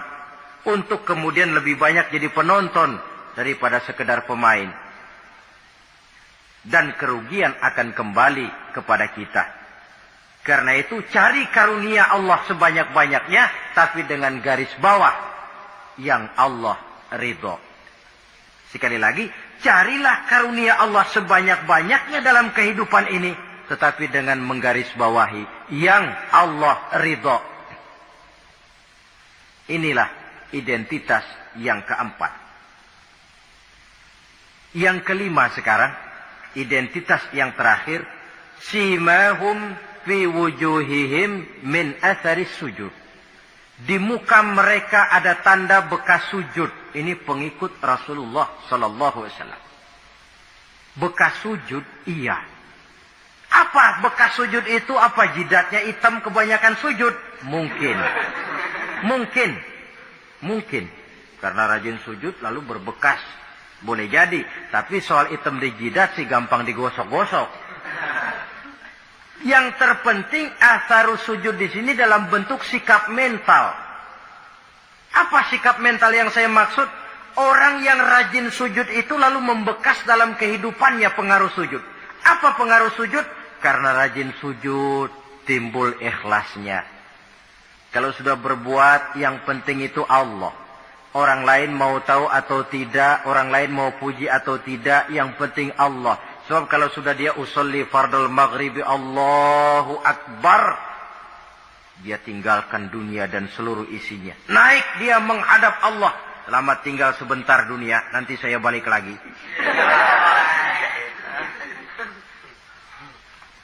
untuk kemudian lebih banyak jadi penonton daripada sekedar pemain. Dan kerugian akan kembali kepada kita. Karena itu cari karunia Allah sebanyak-banyaknya, tapi dengan garis bawah yang Allah ridho. Sekali lagi, carilah karunia Allah sebanyak-banyaknya dalam kehidupan ini, tetapi dengan menggarisbawahi yang Allah ridho. Inilah identitas yang keempat. Yang kelima sekarang, identitas yang terakhir, simahum fi wujuhihim min atharis sujud. Di muka mereka ada tanda bekas sujud. Ini pengikut Rasulullah sallallahu alaihi wasallam. Bekas sujud, iya. Apa bekas sujud itu? Apa jidatnya hitam kebanyakan sujud? Mungkin. Karena rajin sujud lalu berbekas. Boleh jadi. Tapi soal hitam di jidat sih gampang digosok-gosok. Yang terpenting asarus sujud di sini dalam bentuk sikap mental. Apa sikap mental yang saya maksud? Orang yang rajin sujud itu lalu membekas dalam kehidupannya pengaruh sujud. Apa pengaruh sujud? Karena rajin sujud timbul ikhlasnya. Kalau sudah berbuat, yang penting itu Allah. Orang lain mau tahu atau tidak, orang lain mau puji atau tidak, yang penting Allah. Sebab kalau sudah dia usolli fardul maghribi Allahu Akbar, dia tinggalkan dunia dan seluruh isinya. Naik dia menghadap Allah. Selamat tinggal sebentar dunia, nanti saya balik lagi.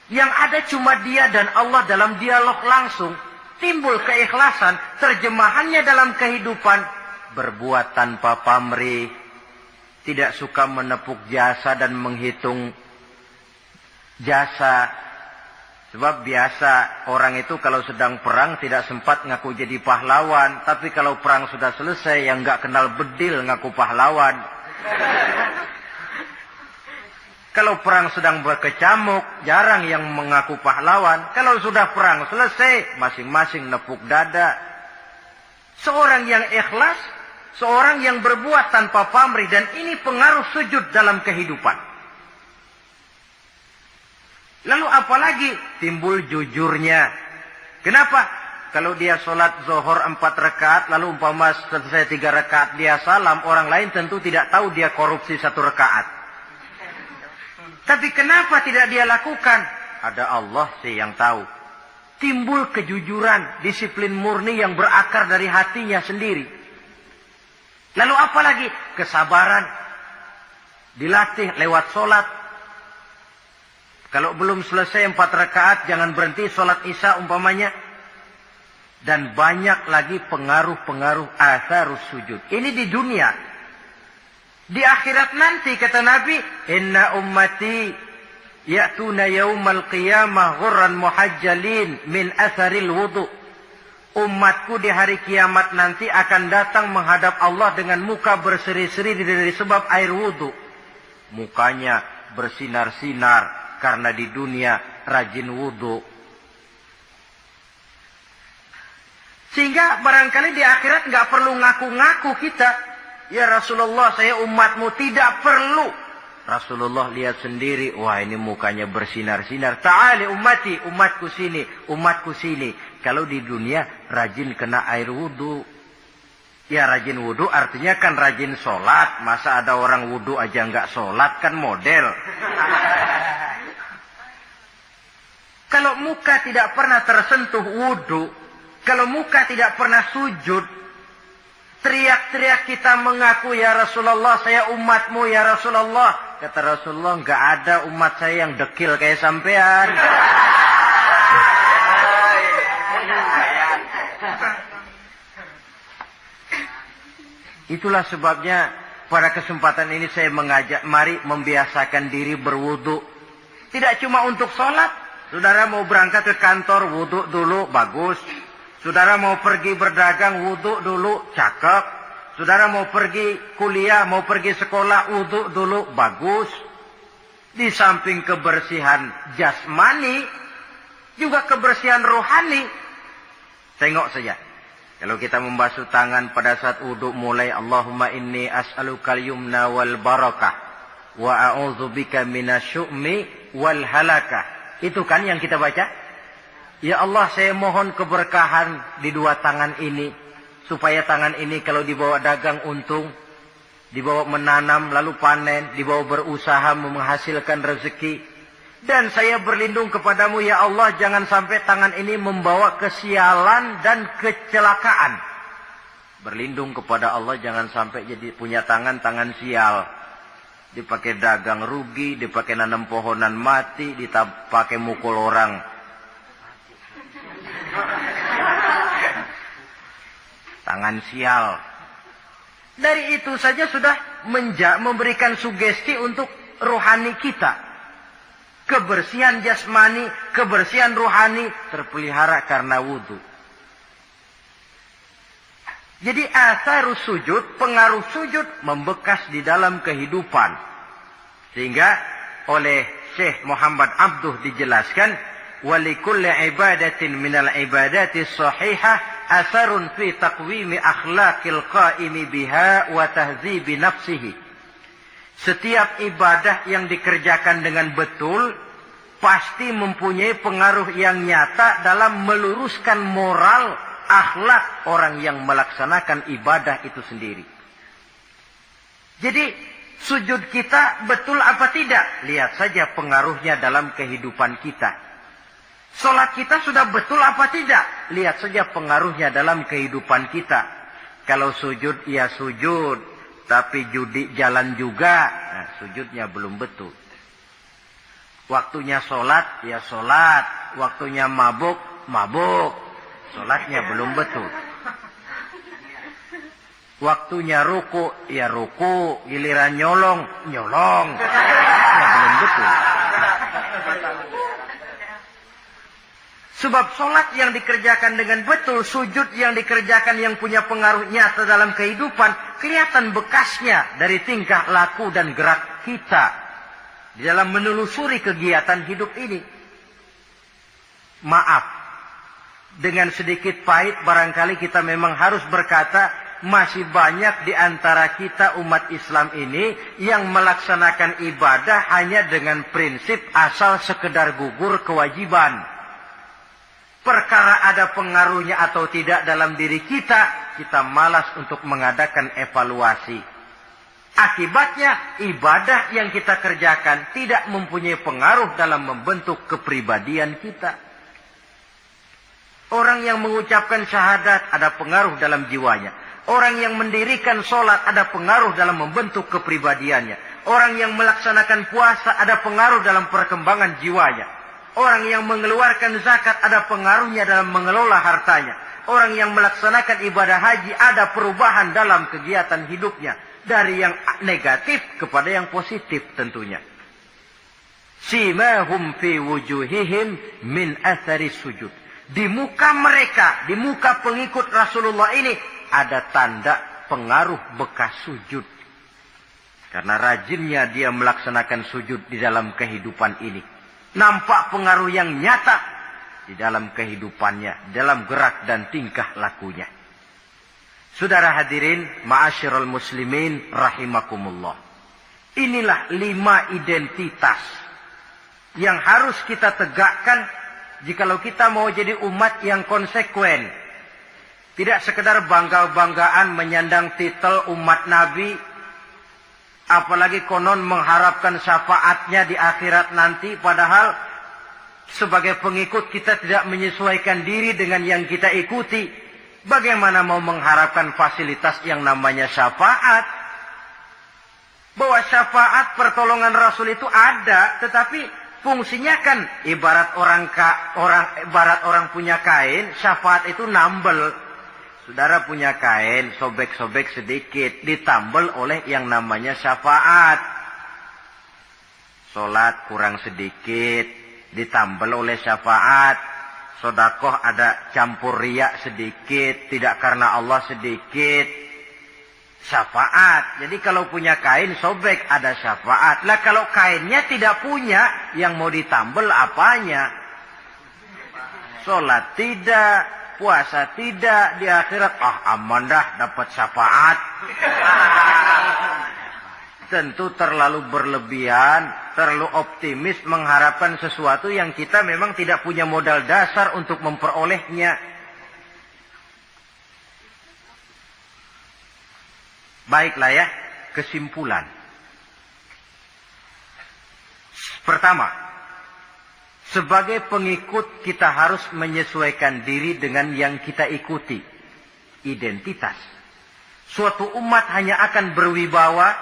Yang ada cuma dia dan Allah dalam dialog langsung. Timbul keikhlasan, terjemahannya dalam kehidupan. Berbuat tanpa pamrih. Tidak suka menepuk jasa dan menghitung jasa. Sebab biasa orang itu kalau sedang perang tidak sempat ngaku jadi pahlawan. Tapi kalau perang sudah selesai, yang gak kenal bedil ngaku pahlawan. Kalau perang sedang berkecamuk, jarang yang mengaku pahlawan. Kalau sudah perang selesai, masing-masing nepuk dada. Seorang yang ikhlas, seorang yang berbuat tanpa pamrih, dan ini pengaruh sujud dalam kehidupan. Lalu apalagi timbul jujurnya. Kenapa? Kalau dia sholat zuhur 4 rakaat, lalu umpama selesai 3 rakaat dia salam, orang lain tentu tidak tahu dia korupsi 1 rakaat. Tapi kenapa tidak dia lakukan? Ada Allah sih yang tahu. Timbul kejujuran, disiplin murni yang berakar dari hatinya sendiri. Lalu apa lagi? Kesabaran. Dilatih lewat sholat. Kalau belum selesai 4 rakaat, jangan berhenti sholat isya umpamanya. Dan banyak lagi pengaruh-pengaruh atharus sujud. Ini di dunia. Di akhirat nanti kata Nabi, inna ummati ya'tuna yaumal qiyamah ghurran muhajjalin min atharil wudu. Umatku di hari kiamat nanti akan datang menghadap Allah dengan muka berseri-seri dari sebab air wudu. Mukanya bersinar-sinar karena di dunia rajin wudu. Sehingga barangkali di akhirat nggak perlu ngaku-ngaku kita. Ya Rasulullah, saya umatmu, tidak perlu. Rasulullah lihat sendiri, wah ini mukanya bersinar-sinar. Ta'ali ummati, umatku sini, umatku sini. Kalau di dunia rajin kena air wudu. Ya rajin wudu artinya kan rajin sholat. Masa ada orang wudu aja nggak sholat, kan model. Kalau muka tidak pernah tersentuh wudu, kalau muka tidak pernah sujud, teriak-teriak kita mengaku, ya Rasulullah, saya umatmu, ya Rasulullah. Kata Rasulullah, nggak ada umat saya yang dekil kayak sampean. Itulah sebabnya pada kesempatan ini saya mengajak, mari membiasakan diri berwudu. Tidak cuma untuk sholat. Saudara mau berangkat ke kantor, wudu dulu, bagus. Saudara mau pergi berdagang, wudu dulu, cakep. Saudara mau pergi kuliah, mau pergi sekolah, wudu dulu, bagus. Di samping kebersihan jasmani, juga kebersihan rohani. Tengok saja. Kalau kita membasuh tangan pada saat wudu mulai, Allahumma inni as'alukal yumna wal barakah wa a'udzubika minasyu'mi wal halakah. Itu kan yang kita baca. Ya Allah, saya mohon keberkahan di dua tangan ini, supaya tangan ini kalau dibawa dagang untung, dibawa menanam lalu panen, dibawa berusaha menghasilkan rezeki. Dan saya berlindung kepadamu ya Allah, jangan sampai tangan ini membawa kesialan dan kecelakaan. Berlindung kepada Allah jangan sampai jadi punya tangan sial. Dipakai dagang rugi, dipakai nanam pohonan mati, dipakai mukul orang. Tangan sial. Dari itu saja sudah memberikan sugesti untuk rohani kita. Kebersihan jasmani, kebersihan rohani terpelihara karena wudu. Jadi asarus sujud, pengaruh sujud membekas di dalam kehidupan. Sehingga oleh Syekh Muhammad Abduh dijelaskan, walikulli ibadatin minal ibadati sahihah asarun fi taqwimi akhlaqil qaimi biha wa tahzibi nafsihi. Setiap ibadah yang dikerjakan dengan betul pasti mempunyai pengaruh yang nyata dalam meluruskan moral, akhlak orang yang melaksanakan ibadah itu sendiri. Jadi sujud kita betul apa tidak? Lihat saja pengaruhnya dalam kehidupan kita. Salat kita sudah betul apa tidak? Lihat saja pengaruhnya dalam kehidupan kita. Kalau sujud ya sujud, tapi judi jalan juga, nah, sujudnya belum betul. Waktunya sholat, ya sholat. Waktunya mabuk, mabuk. Sholatnya belum betul. Waktunya ruku, ya ruku. Giliran nyolong, nyolong. Sholatnya belum betul. Sebab sholat yang dikerjakan dengan betul, sujud yang dikerjakan yang punya pengaruh nyata dalam kehidupan, kelihatan bekasnya dari tingkah laku dan gerak kita di dalam menelusuri kegiatan hidup ini. Maaf, dengan sedikit pahit barangkali kita memang harus berkata, masih banyak di antara kita umat Islam ini yang melaksanakan ibadah hanya dengan prinsip asal sekedar gugur kewajiban. Perkara ada pengaruhnya atau tidak dalam diri kita, kita malas untuk mengadakan evaluasi. Akibatnya, ibadah yang kita kerjakan tidak mempunyai pengaruh dalam membentuk kepribadian kita. Orang yang mengucapkan syahadat ada pengaruh dalam jiwanya. Orang yang mendirikan sholat ada pengaruh dalam membentuk kepribadiannya. Orang yang melaksanakan puasa ada pengaruh dalam perkembangan jiwanya. Orang yang mengeluarkan zakat ada pengaruhnya dalam mengelola hartanya. Orang yang melaksanakan ibadah haji ada perubahan dalam kegiatan hidupnya. Dari yang negatif kepada yang positif tentunya. Simahum fi wujuhihim min athari sujud. Di muka mereka, di muka pengikut Rasulullah ini ada tanda pengaruh bekas sujud. Karena rajinnya dia melaksanakan sujud di dalam kehidupan ini. Nampak pengaruh yang nyata di dalam kehidupannya, dalam gerak dan tingkah lakunya. Saudara hadirin, ma'asyiral muslimin rahimakumullah. Inilah 5 identitas yang harus kita tegakkan jikalau kita mau jadi umat yang konsekuen. Tidak sekedar bangga-banggaan menyandang titel umat Nabi, apalagi konon mengharapkan syafaatnya di akhirat nanti, padahal sebagai pengikut kita tidak menyesuaikan diri dengan yang kita ikuti. Bagaimana mau mengharapkan fasilitas yang namanya syafaat? Bahwa syafaat pertolongan Rasul itu ada, tetapi fungsinya kan ibarat orang punya kain, syafaat itu nambel. Saudara punya kain, sobek-sobek sedikit, ditambal oleh yang namanya syafaat. Sholat kurang sedikit, ditambal oleh syafaat. Sodakoh ada campur riak sedikit, tidak karena Allah sedikit. syafaat. Jadi kalau punya kain sobek ada syafaat. Lah kalau kainnya tidak punya, yang mau ditambel apanya? Sholat tidak, puasa tidak, di akhirat aman dah dapat syafaat. Tentu terlalu berlebihan, terlalu optimis mengharapkan sesuatu yang kita memang tidak punya modal dasar untuk memperolehnya. Baiklah ya, kesimpulan. Pertama, sebagai pengikut kita harus menyesuaikan diri dengan yang kita ikuti. Identitas. Suatu umat hanya akan berwibawa,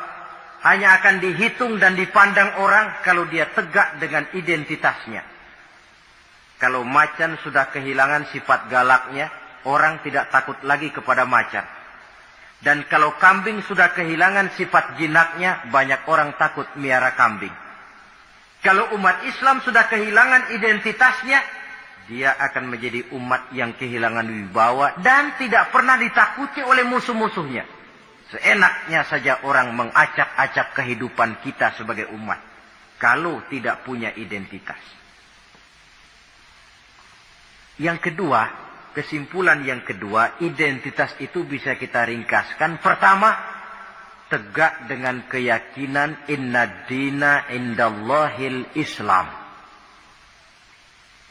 hanya akan dihitung dan dipandang orang kalau dia tegak dengan identitasnya. Kalau macan sudah kehilangan sifat galaknya, orang tidak takut lagi kepada macan. Dan kalau kambing sudah kehilangan sifat jinaknya, banyak orang takut miara kambing. Kalau umat Islam sudah kehilangan identitasnya, dia akan menjadi umat yang kehilangan wibawa dan tidak pernah ditakuti oleh musuh-musuhnya. Seenaknya saja orang mengacak-acak kehidupan kita sebagai umat, kalau tidak punya identitas. Yang kedua, kesimpulan yang kedua, identitas itu bisa kita ringkaskan. Pertama, tegak dengan keyakinan inna dina indallahil Islam.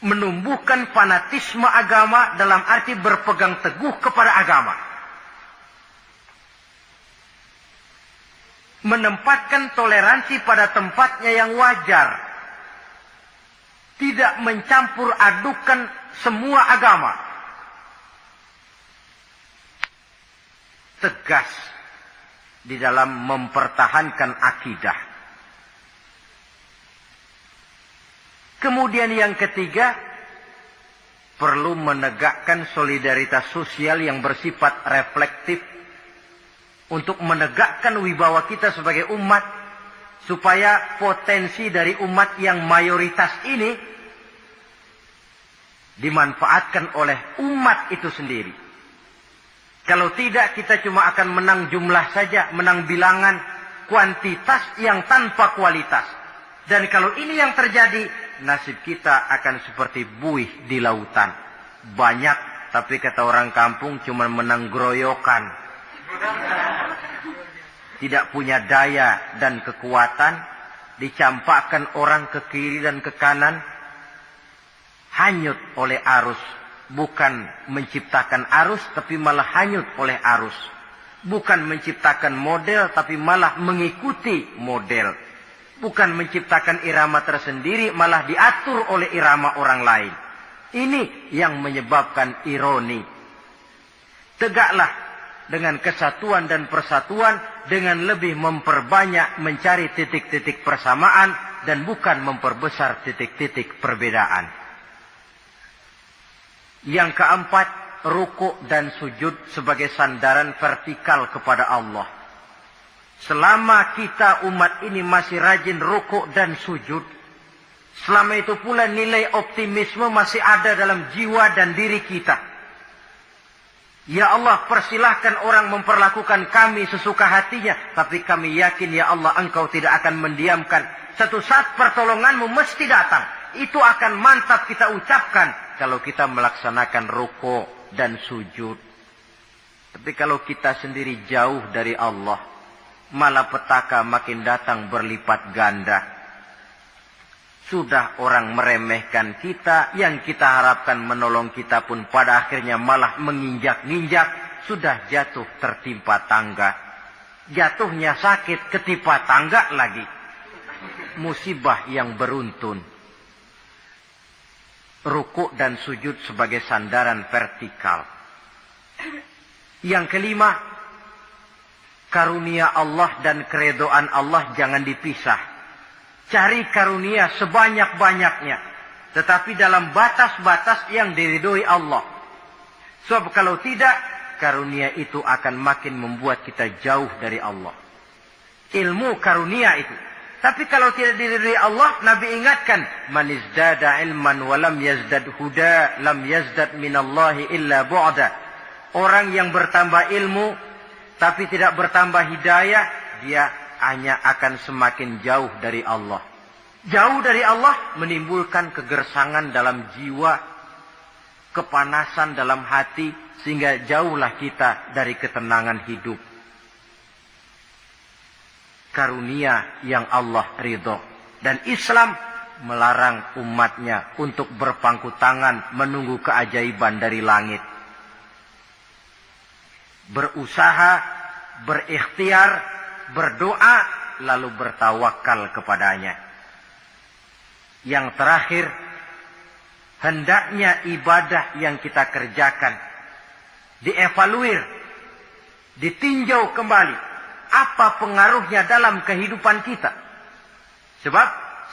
Menumbuhkan fanatisme agama dalam arti berpegang teguh kepada agama. Menempatkan toleransi pada tempatnya yang wajar. Tidak mencampur adukan semua agama. Tegas di dalam mempertahankan akidah. Kemudian yang ketiga, perlu menegakkan solidaritas sosial yang bersifat reflektif untuk menegakkan wibawa kita sebagai umat, supaya potensi dari umat yang mayoritas ini dimanfaatkan oleh umat itu sendiri. Kalau tidak, kita cuma akan menang jumlah saja, menang bilangan, kuantitas yang tanpa kualitas. Dan kalau ini yang terjadi, nasib kita akan seperti buih di lautan. Banyak, tapi kata orang kampung cuma menang groyokan. Tidak punya daya dan kekuatan, dicampakkan orang ke kiri dan ke kanan, hanyut oleh arus. Bukan menciptakan arus, tapi malah hanyut oleh arus. Bukan menciptakan model, tapi malah mengikuti model. Bukan menciptakan irama tersendiri, malah diatur oleh irama orang lain. Ini yang menyebabkan ironi. Tegaklah dengan kesatuan dan persatuan, dengan lebih memperbanyak mencari titik-titik persamaan, dan bukan memperbesar titik-titik perbedaan. Yang keempat, ruku' dan sujud sebagai sandaran vertikal kepada Allah. Selama kita umat ini masih rajin ruku' dan sujud, selama itu pula nilai optimisme masih ada dalam jiwa dan diri kita. Ya Allah, persilahkan orang memperlakukan kami sesuka hatinya, tapi kami yakin ya Allah, Engkau tidak akan mendiamkan. Satu saat pertolonganmu mesti datang. Itu akan mantap kita ucapkan kalau kita melaksanakan ruku' dan sujud. Tapi kalau kita sendiri jauh dari Allah, malapetaka makin datang berlipat ganda. Sudah orang meremehkan kita, yang kita harapkan menolong kita pun pada akhirnya malah menginjak-ninjak. Sudah jatuh tertimpa tangga. Jatuhnya sakit, ketimpa tangga lagi. Musibah yang beruntun. Ruku' dan sujud sebagai sandaran vertikal. Yang kelima, karunia Allah dan keredoan Allah jangan dipisah. Cari karunia sebanyak-banyaknya, tetapi dalam batas-batas yang diridhoi Allah. Sebab kalau tidak, karunia itu akan makin membuat kita jauh dari Allah. Ilmu karunia itu. Tapi kalau tidak diridhoi Allah, Nabi ingatkan, man izdada ilman wa lam yazdad huda, lam yazdad minallahi illa bu'da. Orang yang bertambah ilmu, tapi tidak bertambah hidayah, dia hanya akan semakin jauh dari Allah. Jauh dari Allah menimbulkan kegersangan dalam jiwa, kepanasan dalam hati, sehingga jauhlah kita dari ketenangan hidup. Karunia yang Allah ridho. Dan Islam melarang umatnya untuk berpangku tangan menunggu keajaiban dari langit. Berusaha, berikhtiar, berdoa, lalu bertawakal kepadanya. Yang terakhir, hendaknya ibadah yang kita kerjakan dievaluir, ditinjau kembali apa pengaruhnya dalam kehidupan kita. Sebab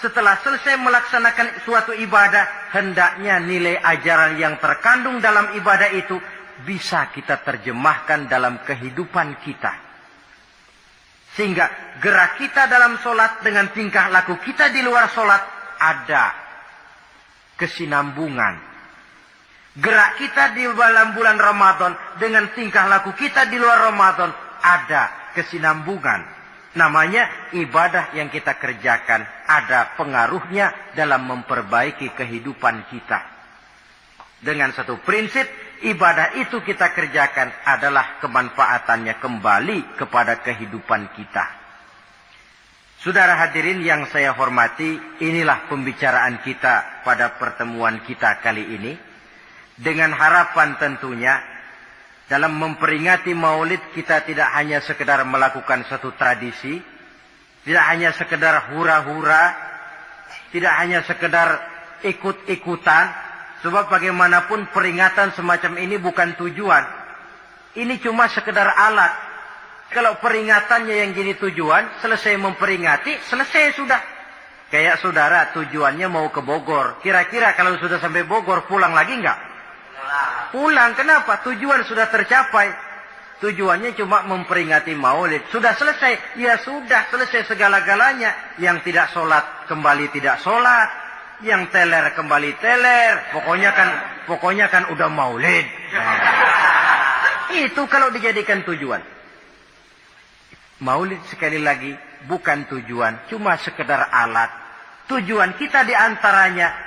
setelah selesai melaksanakan suatu ibadah, hendaknya nilai ajaran yang terkandung dalam ibadah itu bisa kita terjemahkan dalam kehidupan kita. Sehingga gerak kita dalam sholat dengan tingkah laku kita di luar sholat ada kesinambungan. Gerak kita di dalam bulan Ramadan dengan tingkah laku kita di luar Ramadan ada kesinambungan. Namanya ibadah yang kita kerjakan ada pengaruhnya dalam memperbaiki kehidupan kita. Dengan satu prinsip, ibadah itu kita kerjakan adalah kemanfaatannya kembali kepada kehidupan kita. Saudara hadirin yang saya hormati, inilah pembicaraan kita pada pertemuan kita kali ini. Dengan harapan tentunya dalam memperingati Maulid kita tidak hanya sekedar melakukan satu tradisi, tidak hanya sekedar hura-hura, tidak hanya sekedar ikut-ikutan, sebab bagaimanapun peringatan semacam ini bukan tujuan. Ini cuma sekedar alat. Kalau peringatannya yang jadi tujuan, selesai memperingati, selesai sudah. Kayak saudara tujuannya mau ke Bogor. Kira-kira kalau sudah sampai Bogor pulang lagi enggak? Pulang. Kenapa? Tujuan sudah tercapai. Tujuannya cuma memperingati Maulid. Sudah selesai. Ya sudah selesai segala-galanya. Yang tidak sholat kembali tidak sholat. Yang teler kembali teler. Pokoknya kan udah Maulid. Itu kalau dijadikan tujuan. Maulid sekali lagi bukan tujuan. Cuma sekedar alat. Tujuan kita diantaranya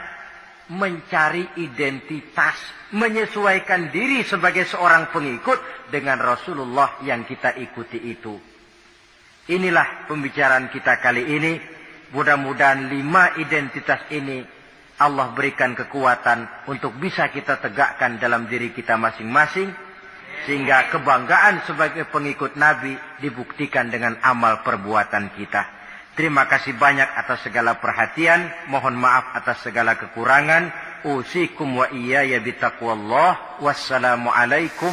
mencari identitas, menyesuaikan diri sebagai seorang pengikut dengan Rasulullah yang kita ikuti itu. Inilah pembicaraan kita kali ini. Mudah-mudahan 5 identitas ini Allah berikan kekuatan untuk bisa kita tegakkan dalam diri kita masing-masing, sehingga kebanggaan sebagai pengikut Nabi dibuktikan dengan amal perbuatan kita. Terima kasih banyak atas segala perhatian. Mohon maaf atas segala kekurangan. Usikum wa iyaya bitaqwallah. Wassalamualaikum